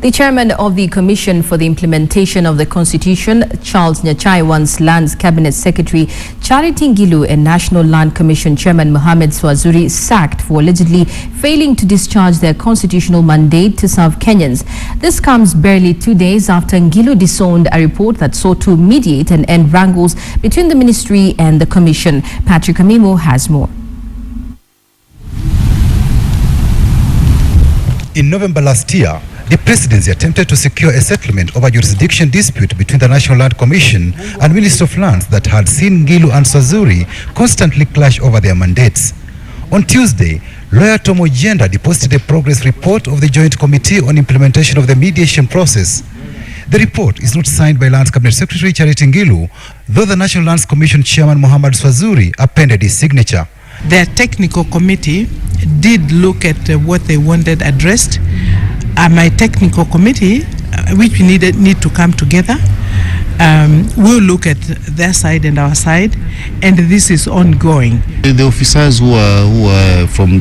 The chairman of the Commission for the Implementation of the Constitution, Charles Nyachai, wants Lands Cabinet Secretary Charity Ngilu and National Land Commission Chairman Mohamed Swazuri sacked for allegedly failing to discharge their constitutional mandate to serve Kenyans. This comes barely 2 days after Ngilu disowned a report that sought to mediate and end wrangles between the ministry and the commission. Patrick Amimo has more. In November last year, the presidency attempted to secure a settlement over a jurisdiction dispute between the National Land Commission and Ministry of Lands that had seen Ngilu and Swazuri constantly clash over their mandates. On Tuesday, lawyer Tom Ojenda deposited a progress report of the Joint Committee on Implementation of the Mediation Process. The report is not signed by Lands Cabinet Secretary Charity Ngilu, though the National Lands Commission Chairman Mohamed Swazuri appended his signature. Their technical committee did look at what they wanted addressed. My technical committee, which we need to come together, will look at their side and our side, and this is ongoing. The officers who are from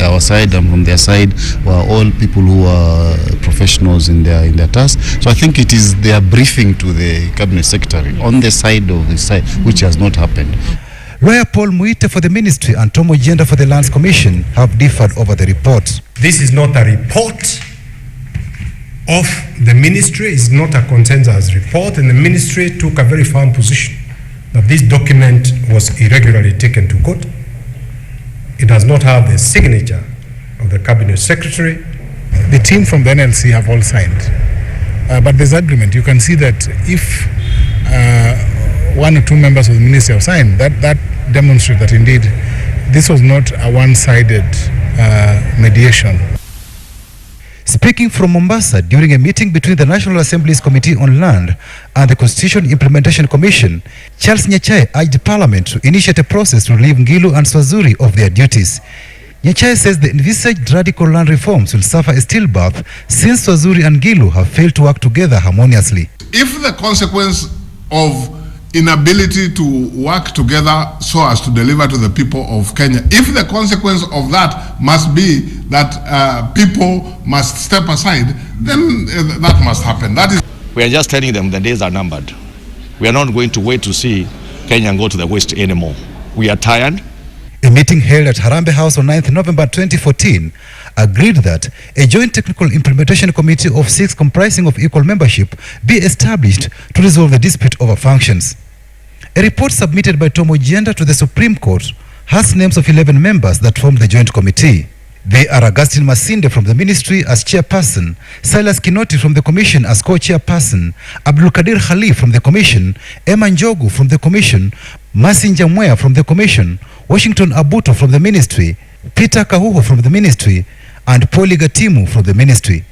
our side and from their side were all people who are professionals in their task. So I think it is their briefing to the Cabinet Secretary on the side of the side, which has not happened. Lawyer Paul Muite for the ministry and Tom Ojenda for the Lands Commission have differed over the report. This is not a report of the ministry, it's not a consensus report, and the ministry took a very firm position that this document was irregularly taken to court. It does not have the signature of the Cabinet Secretary. The team from the NLC have all signed, but there's agreement. You can see that if one or two members of the ministry have signed, that demonstrates that indeed this was not a one-sided mediation. Speaking from Mombasa during a meeting between the National Assembly's Committee on Land and the Constitution Implementation Commission, Charles Nyachai urged Parliament to initiate a process to relieve Ngilu and Swazuri of their duties. Nyachai says the envisaged radical land reforms will suffer a stillbirth since Swazuri and Ngilu have failed to work together harmoniously. If the consequence of inability to work together so as to deliver to the people of Kenya, if the consequence of that must be that people must step aside, then that must happen. That is. We are just telling them the days are numbered. We are not going to wait to see Kenya go to the West anymore. We are tired. A meeting held at Harambee House on 9th November 2014 agreed that a joint technical implementation committee of 6 comprising of equal membership be established to resolve the dispute over functions. A report submitted by Tom Ojenda to the Supreme Court has names of 11 members that form the joint committee. They are Augustine Masinde from the ministry as chairperson, Silas Kinoti from the commission as co-chairperson, Abdul Kadir Khalif from the commission, Emma Njogu from the commission, Masin Jamwea from the commission, Washington Abuto from the ministry, Peter Kahuho from the ministry, and Poli Gatimu from the ministry.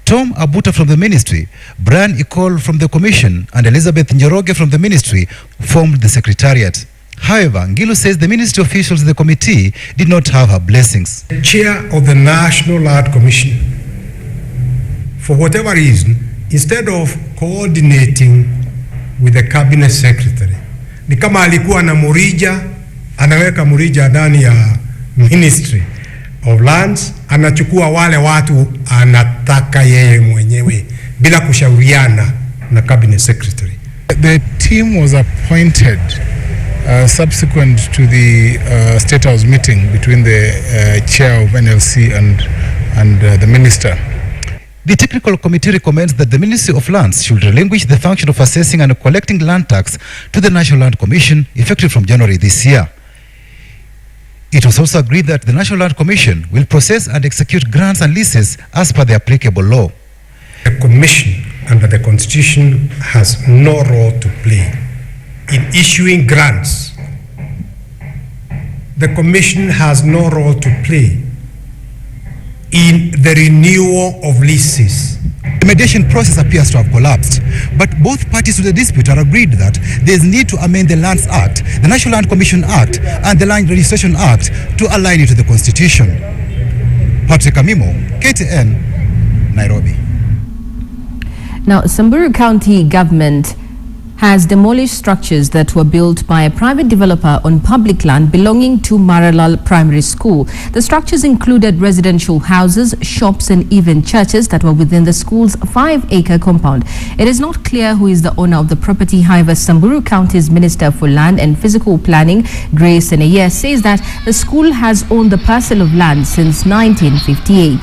Tom Abuta from the ministry, Brian Icol from the commission, and Elizabeth Njoroge from the ministry formed the secretariat. However, Ngilu says the ministry officials in the committee did not have her blessings. The chair of the National Land Commission, for whatever reason, instead of coordinating with the cabinet secretary, ni kama alikuwa na murija, anaweka murija ndani ya Ministry of Lands, anachukua wale watu anataka yeye mwenyewe bila kushauriana na cabinet secretary. The team was appointed subsequent to the State House meeting between the chair of NLC and the minister. The technical committee recommends that the Ministry of Lands should relinquish the function of assessing and collecting land tax to the National Land Commission effective from January this year. It was also agreed that the National Land Commission will process and execute grants and leases as per the applicable law. The Commission under the Constitution has no role to play in issuing grants. The Commission has no role to play in the renewal of leases. The mediation process appears to have collapsed, but both parties to the dispute are agreed that there is need to amend the Lands Act, the National Land Commission Act, and the Land Registration Act to align it to the Constitution. Patrick Amimo, KTN, Nairobi. Now, Samburu County government has demolished structures that were built by a private developer on public land belonging to Maralal Primary School. The structures included residential houses, shops and even churches that were within the school's 5-acre compound. It is not clear who is the owner of the property. However, Samburu County's Minister for Land and Physical Planning, Grace Seneye, says that the school has owned the parcel of land since 1958.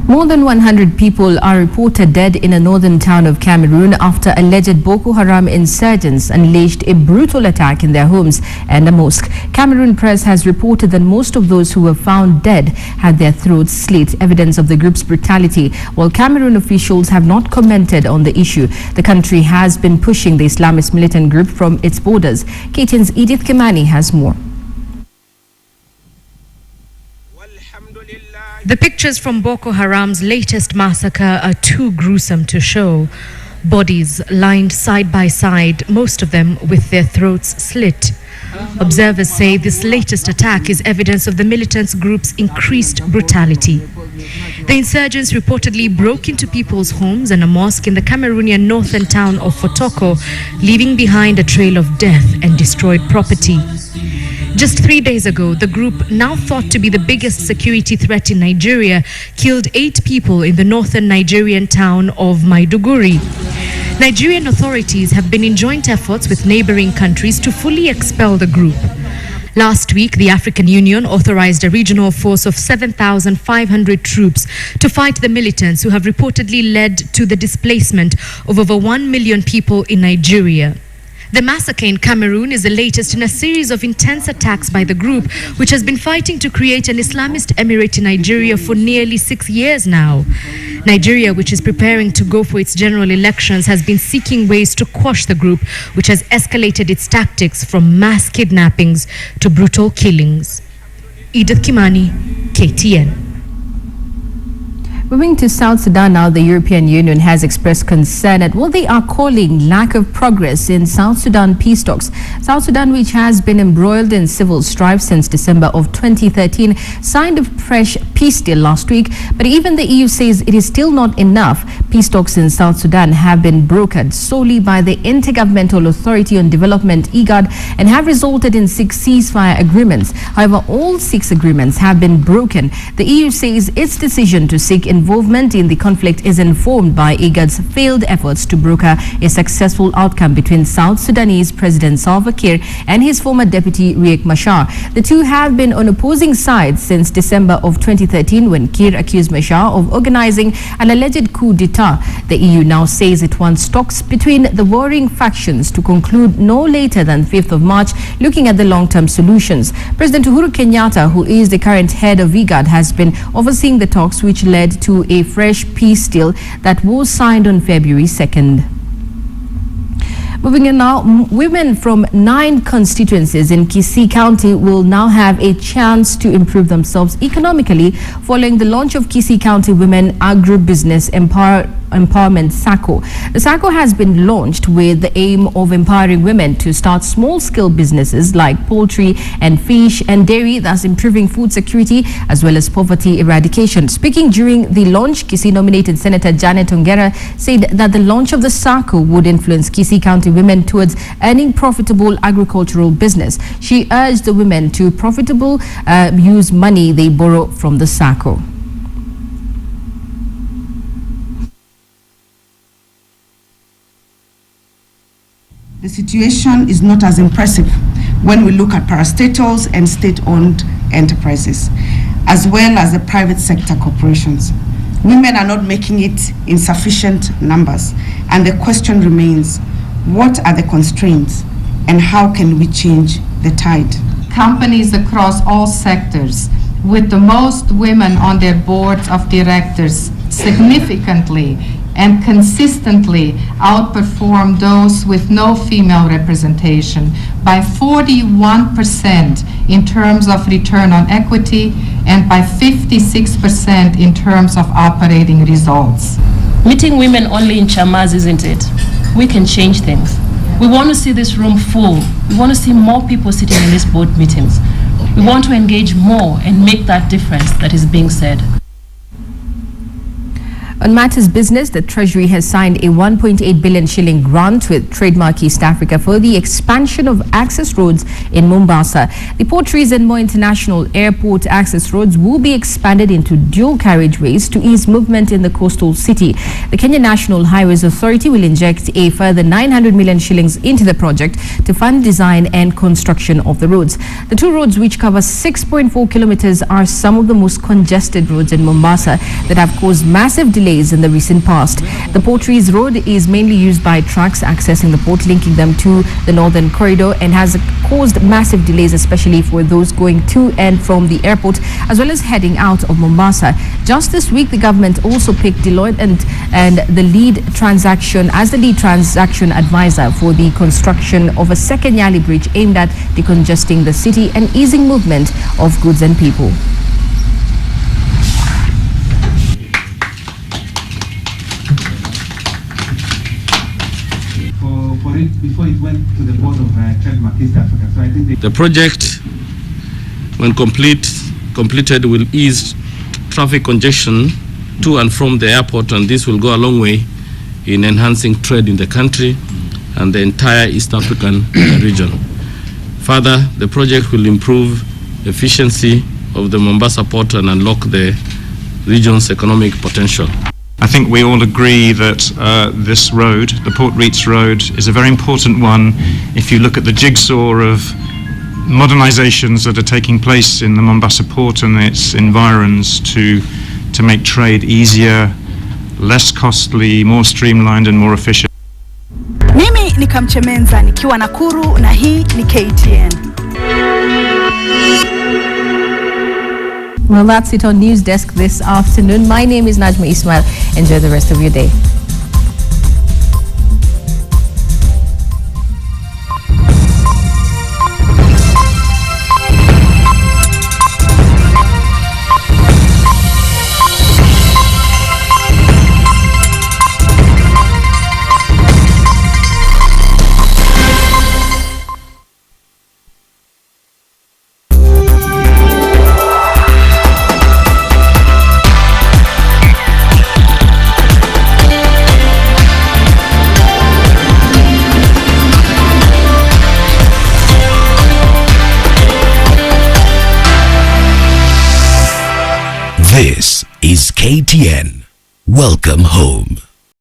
More than 100 people are reported dead in a northern town of Cameroon after alleged Boko Haram insurgents unleashed a brutal attack in their homes and a mosque. Cameroon press has reported that most of those who were found dead had their throats slit, evidence of the group's brutality. While Cameroon officials have not commented on the issue, the country has been pushing the Islamist militant group from its borders. KTN's Edith Kimani has more. The pictures from Boko Haram's latest massacre are too gruesome to show. Bodies lined side by side, most of them with their throats slit. Observers say this latest attack is evidence of the militant group's increased brutality. The insurgents reportedly broke into people's homes and a mosque in the Cameroonian northern town of Fotoko, leaving behind a trail of death and destroyed property. Just 3 days ago, the group, now thought to be the biggest security threat in Nigeria, killed 8 people in the northern Nigerian town of Maiduguri. Nigerian authorities have been in joint efforts with neighboring countries to fully expel the group. Last week, the African Union authorized a regional force of 7,500 troops to fight the militants who have reportedly led to the displacement of over 1 million people in Nigeria. The massacre in Cameroon is the latest in a series of intense attacks by the group, which has been fighting to create an Islamist emirate in Nigeria for nearly 6 years now. Nigeria, which is preparing to go for its general elections, has been seeking ways to quash the group, which has escalated its tactics from mass kidnappings to brutal killings. Edith Kimani, KTN. Moving to South Sudan now, the European Union has expressed concern at what they are calling lack of progress in South Sudan peace talks. South Sudan, which has been embroiled in civil strife since December of 2013, signed a fresh peace deal last week. But even the EU says it is still not enough. Peace talks in South Sudan have been brokered solely by the Intergovernmental Authority on Development, IGAD, and have resulted in 6 ceasefire agreements. However, all 6 agreements have been broken. The EU says its decision to seek involvement in the conflict is informed by IGAD's failed efforts to broker a successful outcome between South Sudanese President Salva Kiir and his former deputy Riek Machar. The two have been on opposing sides since December of 2013 when Kiir accused Machar of organizing an alleged coup d'etat. The EU now says it wants talks between the warring factions to conclude no later than 5th of March, looking at the long-term solutions. President Uhuru Kenyatta, who is the current head of IGAD, has been overseeing the talks which led to a fresh peace deal that was signed on February 2nd. Moving on now, women from 9 constituencies in Kisii County will now have a chance to improve themselves economically following the launch of Kisii County Women Agribusiness Empowerment SACCO. The SACCO has been launched with the aim of empowering women to start small-scale businesses like poultry and fish and dairy, thus improving food security as well as poverty eradication. Speaking during the launch, Kisii-nominated Senator Janet Ongera said that the launch of the SACCO would influence Kisii County women towards earning profitable agricultural business. She urged the women to profitably use money they borrow from the SACCO. The situation is not as impressive when we look at parastatals and state-owned enterprises, as well as the private sector corporations. Women are not making it in sufficient numbers, and the question remains, what are the constraints and how can we change the tide? companies across all sectors with the most women on their boards of directors significantly and consistently outperform those with no female representation by 41% in terms of return on equity and by 56% in terms of operating results. Meeting women only in chamas isn't it. We can change things. We want to see this room full. We want to see more people sitting in these board meetings. We want to engage more and make that difference that is being said. On matters business, the Treasury has signed a 1.8 billion shilling grant with Trademark East Africa for the expansion of access roads in Mombasa. The Port Reason More International Airport access roads will be expanded into dual carriageways to ease movement in the coastal city. The Kenya National Highways Authority will inject a further 900 million shillings into the project to fund design and construction of the roads. The two roads, which cover 6.4 kilometers, are some of the most congested roads in Mombasa that have caused massive delays in the recent past. The Portrees Road is mainly used by trucks accessing the port, linking them to the northern corridor, and has caused massive delays, especially for those going to and from the airport, as well as heading out of Mombasa. Just this week, the government also picked Deloitte and the lead transaction advisor for the construction of a second Yali bridge aimed at decongesting the city and easing movement of goods and people. Before it went to the board of Trademark East Africa. So I think the project, when completed, will ease traffic congestion to and from the airport, and this will go a long way in enhancing trade in the country and the entire East African region. Further, the project will improve efficiency of the Mombasa port and unlock the region's economic potential. I think we all agree that this road, the Port Reach Road, is a very important one if you look at the jigsaw of modernizations that are taking place in the Mombasa port and its environs to make trade easier, less costly, more streamlined and more efficient. Mimi ni Kamchemenza nikiwa Nakuru na hii ni KTN. Well, that's it on Newsdesk this afternoon. My name is Najma Ismail. Enjoy the rest of your day. This is KTN. Welcome home.